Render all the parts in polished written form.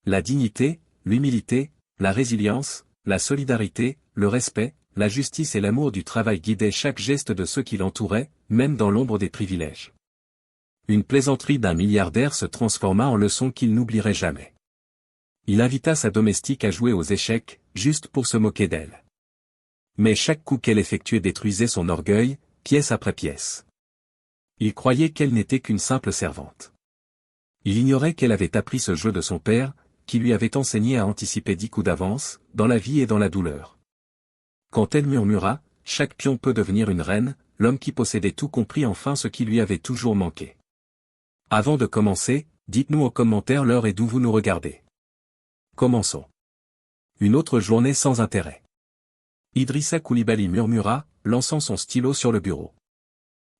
La dignité, l'humilité, la résilience, la solidarité, le respect, la justice et l'amour du travail guidaient chaque geste de ceux qui l'entouraient, même dans l'ombre des privilèges. Une plaisanterie d'un milliardaire se transforma en leçon qu'il n'oublierait jamais. Il invita sa domestique à jouer aux échecs, juste pour se moquer d'elle. Mais chaque coup qu'elle effectuait détruisait son orgueil, pièce après pièce. Il croyait qu'elle n'était qu'une simple servante. Il ignorait qu'elle avait appris ce jeu de son père, qui lui avait enseigné à anticiper 10 coups d'avance, dans la vie et dans la douleur. Quand elle murmura, « Chaque pion peut devenir une reine », l'homme qui possédait tout comprit enfin ce qui lui avait toujours manqué. Avant de commencer, dites-nous en commentaire l'heure et d'où vous nous regardez. Commençons. Une autre journée sans intérêt. Idrissa Coulibaly murmura, lançant son stylo sur le bureau.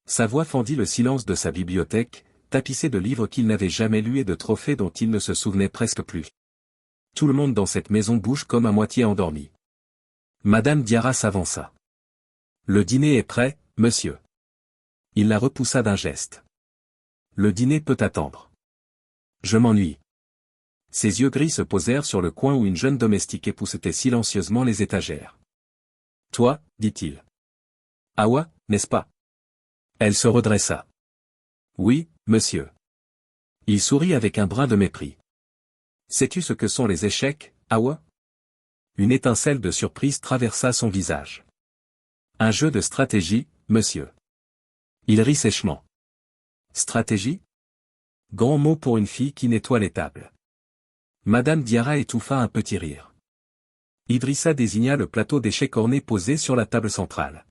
Sa voix fendit le silence de sa bibliothèque, tapissée de livres qu'il n'avait jamais lus et de trophées dont il ne se souvenait presque plus. Tout le monde dans cette maison bouge comme à moitié endormi. Madame Diarra s'avança. Le dîner est prêt, monsieur. Il la repoussa d'un geste. Le dîner peut attendre. Je m'ennuie. Ses yeux gris se posèrent sur le coin où une jeune domestique époussetait silencieusement les étagères. Toi, dit-il. Awa, n'est-ce pas? Elle se redressa. Oui, monsieur. Il sourit avec un brin de mépris. Sais-tu ce que sont les échecs, Awa? Une étincelle de surprise traversa son visage. Un jeu de stratégie, monsieur. Il rit sèchement. Stratégie? Grand mot pour une fille qui nettoie les tables. Madame Diarra étouffa un petit rire. Idrissa désigna le plateau d'échecs orné posé sur la table centrale.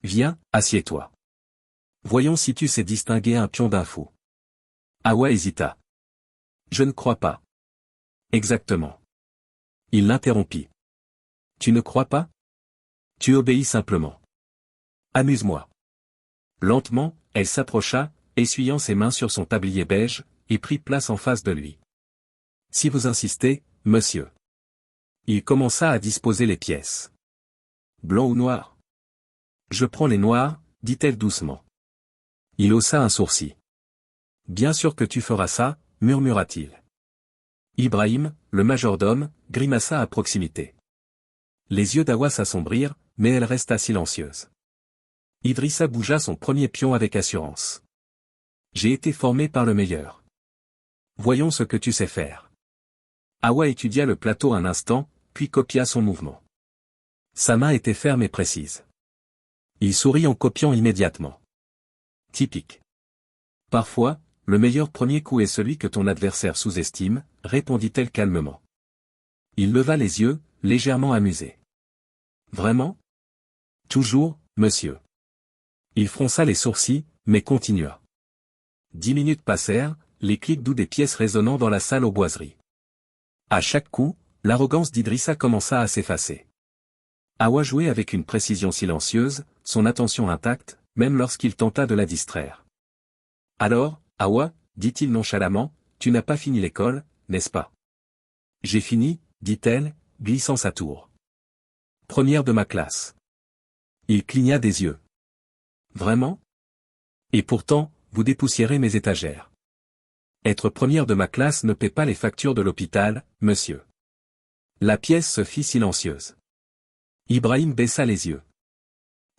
Viens, assieds-toi. Voyons si tu sais distinguer un pion d'un fou. Awa hésita. Je ne crois pas. Exactement. Il l'interrompit. Tu ne crois pas? Tu obéis simplement. Amuse-moi. Lentement, elle s'approcha, essuyant ses mains sur son tablier beige, et prit place en face de lui. Si vous insistez, monsieur. Il commença à disposer les pièces. Blanc ou noir? Je prends les noirs, dit-elle doucement. Il haussa un sourcil. Bien sûr que tu feras ça, murmura-t-il. Ibrahim, le majordome, grimaça à proximité. Les yeux d'Awa s'assombrirent, mais elle resta silencieuse. Idrissa bougea son premier pion avec assurance. J'ai été formé par le meilleur. Voyons ce que tu sais faire. Awa étudia le plateau un instant, puis copia son mouvement. Sa main était ferme et précise. Il sourit en copiant immédiatement. Typique. Parfois, le meilleur premier coup est celui que ton adversaire sous-estime, répondit-elle calmement. Il leva les yeux, légèrement amusé. Vraiment? Toujours, monsieur. Il fronça les sourcils, mais continua. 10 minutes passèrent, les clics doux des pièces résonnant dans la salle aux boiseries. À chaque coup, l'arrogance d'Idrissa commença à s'effacer. Awa jouait avec une précision silencieuse, son attention intacte, même lorsqu'il tenta de la distraire. Alors, Awa, dit-il nonchalamment, tu n'as pas fini l'école, n'est-ce pas? J'ai fini, dit-elle, glissant sa tour. Première de ma classe. Il cligna des yeux. Vraiment? Et pourtant, vous dépoussiérez mes étagères. Être première de ma classe ne paie pas les factures de l'hôpital, monsieur. La pièce se fit silencieuse. Ibrahim baissa les yeux.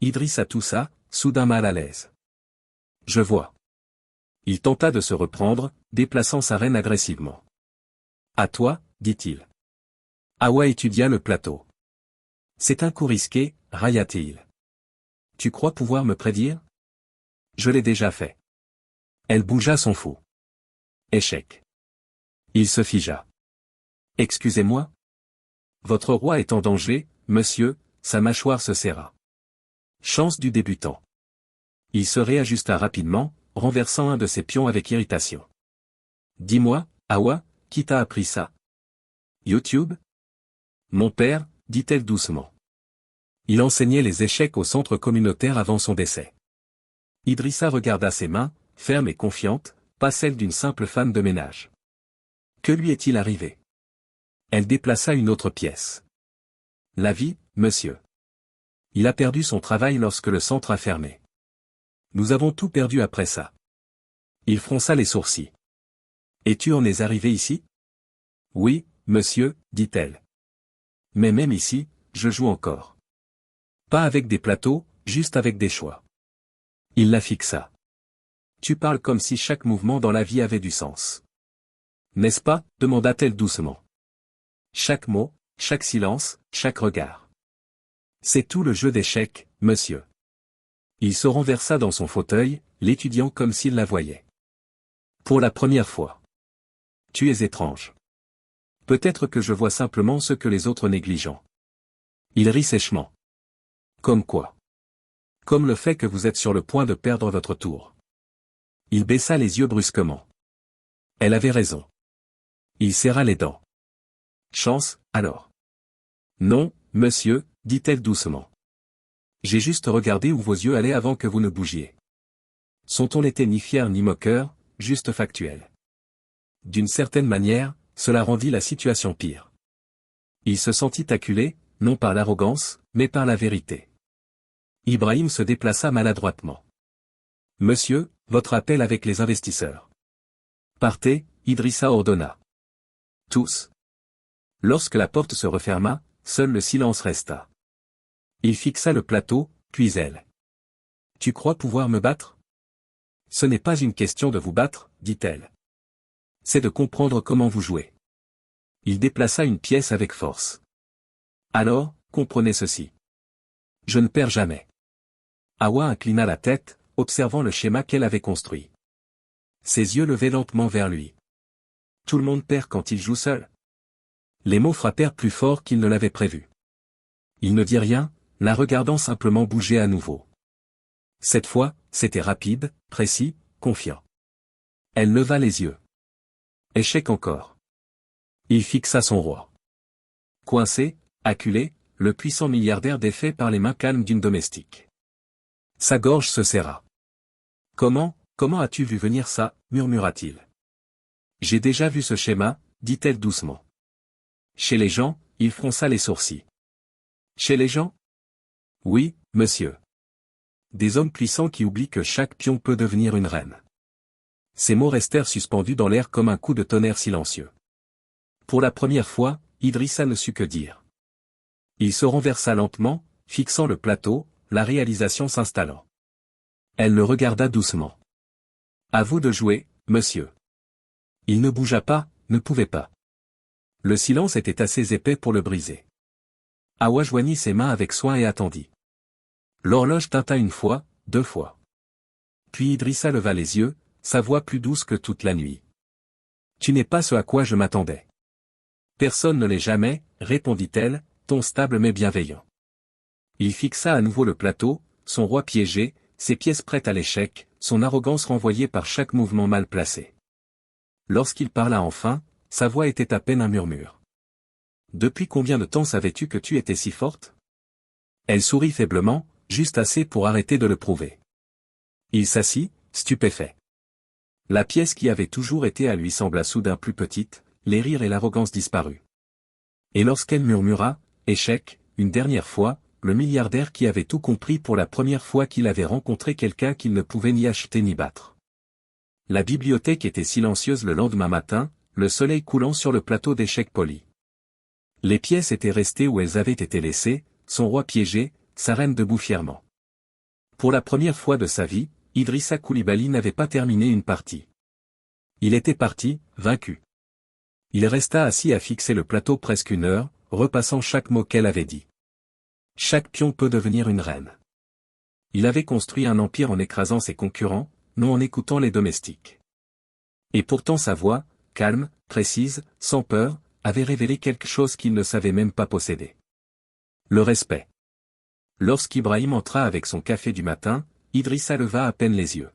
Idrissa toussa, soudain mal à l'aise. Je vois. Il tenta de se reprendre, déplaçant sa reine agressivement. À toi, dit-il. Awa étudia le plateau. C'est un coup risqué, railla-t-il. Tu crois pouvoir me prédire? Je l'ai déjà fait. Elle bougea son fou. Échec. Il se figea. Excusez-moi? Votre roi est en danger, monsieur, sa mâchoire se serra. Chance du débutant. Il se réajusta rapidement, renversant un de ses pions avec irritation. Dis-moi, Awa, qui t'a appris ça? YouTube? Mon père, dit-elle doucement. Il enseignait les échecs au centre communautaire avant son décès. Idrissa regarda ses mains, fermes et confiantes, pas celles d'une simple femme de ménage. Que lui est-il arrivé? Elle déplaça une autre pièce. La vie, monsieur. Il a perdu son travail lorsque le centre a fermé. Nous avons tout perdu après ça. Il fronça les sourcils. Et tu en es arrivé ici? Oui, monsieur, dit-elle. Mais même ici, je joue encore. Pas avec des plateaux, juste avec des choix. Il la fixa. Tu parles comme si chaque mouvement dans la vie avait du sens. N'est-ce pas, demanda-t-elle doucement. Chaque mot, chaque silence, chaque regard. C'est tout le jeu d'échecs, monsieur. Il se renversa dans son fauteuil, l'étudiant comme s'il la voyait. Pour la première fois. Tu es étrange. Peut-être que je vois simplement ce que les autres négligent. Il rit sèchement. Comme quoi? Comme le fait que vous êtes sur le point de perdre votre tour. Il baissa les yeux brusquement. Elle avait raison. Il serra les dents. Chance, alors. Non, monsieur, dit-elle doucement. J'ai juste regardé où vos yeux allaient avant que vous ne bougiez. Son ton n'était ni fier ni moqueur, juste factuel. D'une certaine manière, cela rendit la situation pire. Il se sentit acculé, non par l'arrogance, mais par la vérité. Ibrahim se déplaça maladroitement. Monsieur, votre appel avec les investisseurs. Partez, Idrissa ordonna. Tous. Lorsque la porte se referma, seul le silence resta. Il fixa le plateau, puis elle. Tu crois pouvoir me battre? Ce n'est pas une question de vous battre, dit-elle. C'est de comprendre comment vous jouez. Il déplaça une pièce avec force. Alors, comprenez ceci. Je ne perds jamais. Awa inclina la tête, observant le schéma qu'elle avait construit. Ses yeux levaient lentement vers lui. Tout le monde perd quand il joue seul. Les mots frappèrent plus fort qu'il ne l'avait prévu. Il ne dit rien, la regardant simplement bouger à nouveau. Cette fois, c'était rapide, précis, confiant. Elle leva les yeux. Échec encore. Il fixa son roi. Coincé, acculé, le puissant milliardaire défait par les mains calmes d'une domestique. Sa gorge se serra. Comment as-tu vu venir ça, murmura-t-il. J'ai déjà vu ce schéma, dit-elle doucement. Chez les gens, il fronça les sourcils. Chez les gens? Oui, monsieur. Des hommes puissants qui oublient que chaque pion peut devenir une reine. Ces mots restèrent suspendus dans l'air comme un coup de tonnerre silencieux. Pour la première fois, Idrissa ne sut que dire. Il se renversa lentement, fixant le plateau, la réalisation s'installant. Elle le regarda doucement. À vous de jouer, monsieur. Il ne bougea pas, ne pouvait pas. Le silence était assez épais pour le briser. Awa joignit ses mains avec soin et attendit. L'horloge tinta une fois, 2 fois. Puis Idrissa leva les yeux, sa voix plus douce que toute la nuit. Tu n'es pas ce à quoi je m'attendais. Personne ne l'est jamais, répondit-elle, ton stable mais bienveillant. Il fixa à nouveau le plateau, son roi piégé, ses pièces prêtes à l'échec, son arrogance renvoyée par chaque mouvement mal placé. Lorsqu'il parla enfin, sa voix était à peine un murmure. Depuis combien de temps savais-tu que tu étais si forte? Elle sourit faiblement, juste assez pour arrêter de le prouver. Il s'assit, stupéfait. La pièce qui avait toujours été à lui sembla soudain plus petite, les rires et l'arrogance disparus. Et lorsqu'elle murmura, échec, une dernière fois, le milliardaire qui avait tout compris pour la première fois qu'il avait rencontré quelqu'un qu'il ne pouvait ni acheter ni battre. La bibliothèque était silencieuse le lendemain matin, le soleil coulant sur le plateau d'échecs polis. Les pièces étaient restées où elles avaient été laissées, son roi piégé, sa reine debout fièrement. Pour la première fois de sa vie, Idrissa Coulibaly n'avait pas terminé une partie. Il était parti, vaincu. Il resta assis à fixer le plateau presque 1 heure, repassant chaque mot qu'elle avait dit. Chaque pion peut devenir une reine. Il avait construit un empire en écrasant ses concurrents, non en écoutant les domestiques. Et pourtant sa voix, calme, précise, sans peur, avait révélé quelque chose qu'il ne savait même pas posséder. Le respect. Lorsqu'Ibrahim entra avec son café du matin, Idrissa leva à peine les yeux.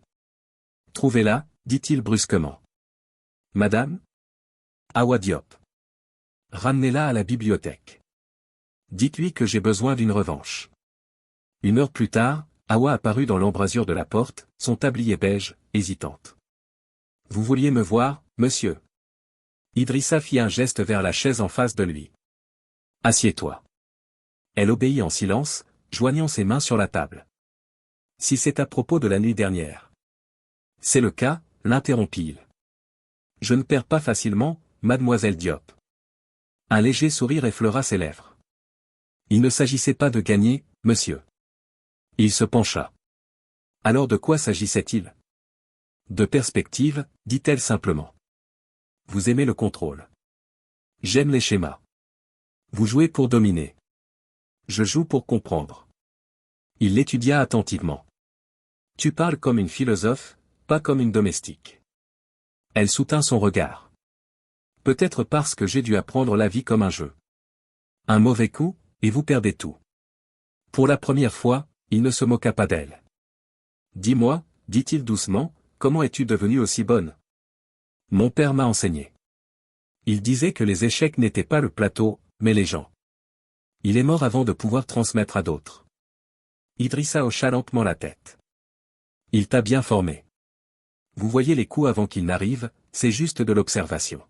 Trouvez-la, dit-il brusquement. Madame? Awa Diop. Ramenez-la à la bibliothèque. Dites-lui que j'ai besoin d'une revanche. 1 heure plus tard, Awa apparut dans l'embrasure de la porte, son tablier beige, hésitante. Vous vouliez me voir, monsieur? Idrissa fit un geste vers la chaise en face de lui. Assieds-toi. Elle obéit en silence, joignant ses mains sur la table. Si c'est à propos de la nuit dernière. C'est le cas, l'interrompit-il. Je ne perds pas facilement, mademoiselle Diop. Un léger sourire effleura ses lèvres. Il ne s'agissait pas de gagner, monsieur. Il se pencha. Alors de quoi s'agissait-il? De perspective, dit-elle simplement. Vous aimez le contrôle. J'aime les schémas. Vous jouez pour dominer. Je joue pour comprendre. Il l'étudia attentivement. Tu parles comme une philosophe, pas comme une domestique. Elle soutint son regard. Peut-être parce que j'ai dû apprendre la vie comme un jeu. Un mauvais coup, et vous perdez tout. Pour la première fois, il ne se moqua pas d'elle. Dis-moi, dit-il doucement, comment es-tu devenue aussi bonne? Mon père m'a enseigné. Il disait que les échecs n'étaient pas le plateau, mais les gens. Il est mort avant de pouvoir transmettre à d'autres. Idrissa hocha lentement la tête. Il t'a bien formé. Vous voyez les coups avant qu'ils n'arrivent, c'est juste de l'observation.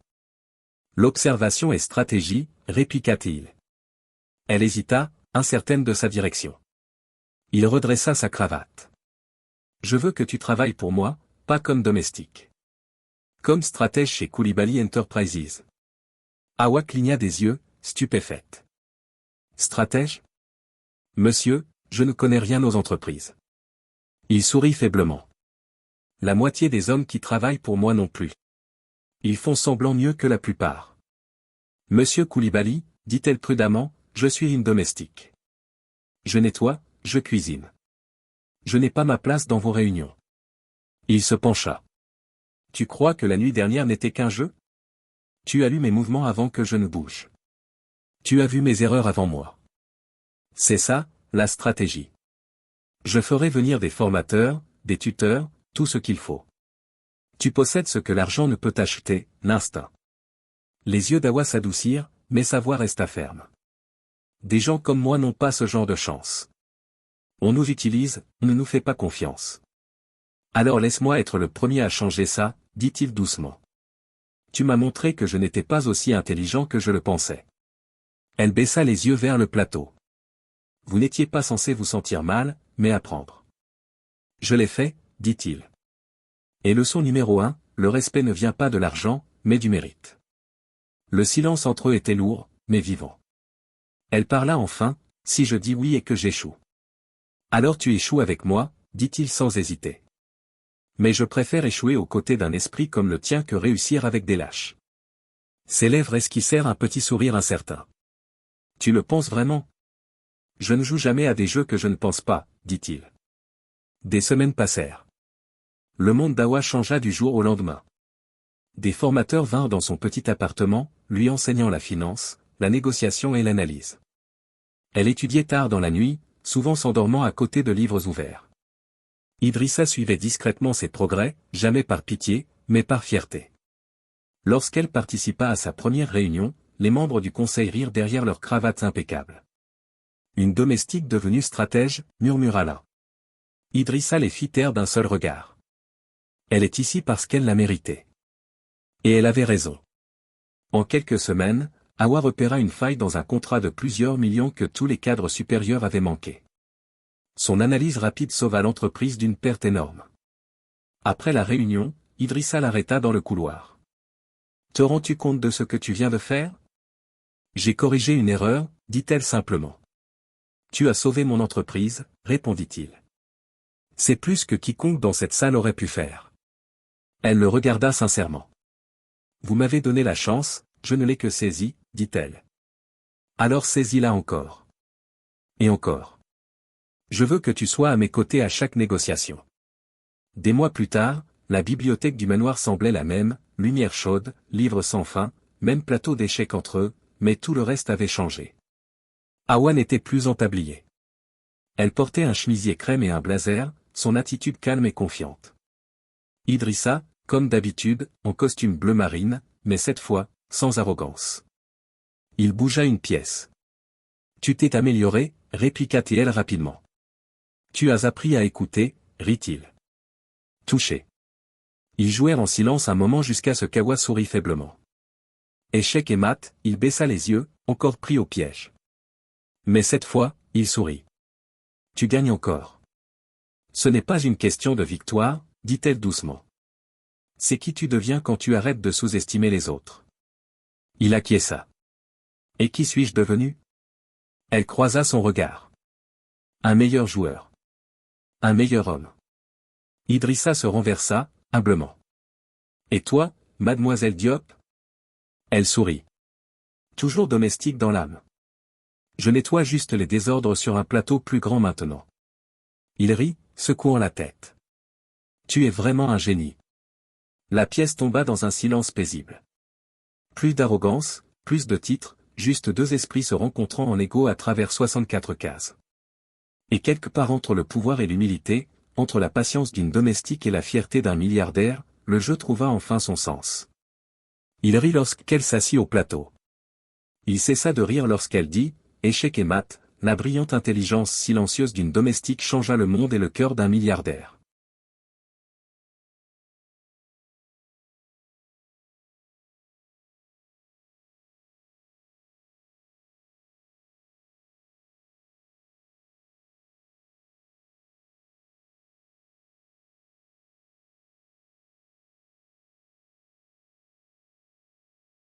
L'observation est stratégie, répliqua-t-il. Elle hésita, incertaine de sa direction. Il redressa sa cravate. Je veux que tu travailles pour moi, pas comme domestique. Comme stratège chez Koulibaly Enterprises. Awa cligna des yeux, stupéfaite. Stratège? Monsieur, je ne connais rien aux entreprises. Il sourit faiblement. La moitié des hommes qui travaillent pour moi non plus. Ils font semblant mieux que la plupart. Monsieur Koulibaly, dit-elle prudemment, je suis une domestique. Je nettoie, je cuisine. Je n'ai pas ma place dans vos réunions. Il se pencha. Tu crois que la nuit dernière n'était qu'un jeu? Tu as lu mes mouvements avant que je ne bouge. Tu as vu mes erreurs avant moi. C'est ça, la stratégie. Je ferai venir des formateurs, des tuteurs, tout ce qu'il faut. Tu possèdes ce que l'argent ne peut acheter, l'instinct. Les yeux d'Awa s'adoucirent, mais sa voix resta ferme. Des gens comme moi n'ont pas ce genre de chance. On nous utilise, on ne nous fait pas confiance. Alors laisse-moi être le premier à changer ça, dit-il doucement. Tu m'as montré que je n'étais pas aussi intelligent que je le pensais. Elle baissa les yeux vers le plateau. Vous n'étiez pas censé vous sentir mal, mais apprendre. Je l'ai fait, dit-il. Et leçon numéro 1, le respect ne vient pas de l'argent, mais du mérite. Le silence entre eux était lourd, mais vivant. Elle parla enfin, si je dis oui et que j'échoue. Alors tu échoues avec moi, dit-il sans hésiter. Mais je préfère échouer aux côtés d'un esprit comme le tien que réussir avec des lâches. Ses lèvres esquissèrent un petit sourire incertain. Tu le penses vraiment? Je ne joue jamais à des jeux que je ne pense pas, dit-il. Des semaines passèrent. Le monde d'Awa changea du jour au lendemain. Des formateurs vinrent dans son petit appartement, lui enseignant la finance, la négociation et l'analyse. Elle étudiait tard dans la nuit, souvent s'endormant à côté de livres ouverts. Idrissa suivait discrètement ses progrès, jamais par pitié, mais par fierté. Lorsqu'elle participa à sa première réunion, les membres du conseil rirent derrière leurs cravates impeccables. Une domestique devenue stratège, murmura l'un. Idrissa les fit taire d'un seul regard. Elle est ici parce qu'elle l'a mérité. Et elle avait raison. En quelques semaines, Awa repéra une faille dans un contrat de plusieurs millions que tous les cadres supérieurs avaient manqué. Son analyse rapide sauva l'entreprise d'une perte énorme. Après la réunion, Idrissa l'arrêta dans le couloir. Te rends-tu compte de ce que tu viens de faire? J'ai corrigé une erreur, dit-elle simplement. Tu as sauvé mon entreprise, répondit-il. C'est plus que quiconque dans cette salle aurait pu faire. Elle le regarda sincèrement. Vous m'avez donné la chance, je ne l'ai que saisie, dit-elle. Alors saisis-la encore. Et encore. Je veux que tu sois à mes côtés à chaque négociation. Des mois plus tard, la bibliothèque du manoir semblait la même, lumière chaude, livres sans fin, même plateau d'échecs entre eux, mais tout le reste avait changé. Awa n'était plus en tablier. Elle portait un chemisier crème et un blazer, son attitude calme et confiante. Idrissa, comme d'habitude, en costume bleu marine, mais cette fois, sans arrogance. Il bougea une pièce. Tu t'es amélioré, répliqua-t-elle rapidement. Tu as appris à écouter, rit-il. Touché. Ils jouèrent en silence un moment jusqu'à ce qu'Awa sourit faiblement. Échec et mat, il baissa les yeux, encore pris au piège. Mais cette fois, il sourit. Tu gagnes encore. Ce n'est pas une question de victoire, dit-elle doucement. C'est qui tu deviens quand tu arrêtes de sous-estimer les autres. Il acquiesça. Et qui suis-je devenu? Elle croisa son regard. Un meilleur joueur. Un meilleur homme. Idrissa se renversa, humblement. Et toi, mademoiselle Diop? Elle sourit. Toujours domestique dans l'âme. Je nettoie juste les désordres sur un plateau plus grand maintenant. Il rit, secouant la tête. Tu es vraiment un génie. La pièce tomba dans un silence paisible. Plus d'arrogance, plus de titres, juste deux esprits se rencontrant en égaux à travers 64 cases. Et quelque part entre le pouvoir et l'humilité, entre la patience d'une domestique et la fierté d'un milliardaire, le jeu trouva enfin son sens. Il rit lorsqu'elle s'assit au plateau. Il cessa de rire lorsqu'elle dit, échec et mat, la brillante intelligence silencieuse d'une domestique changea le monde et le cœur d'un milliardaire.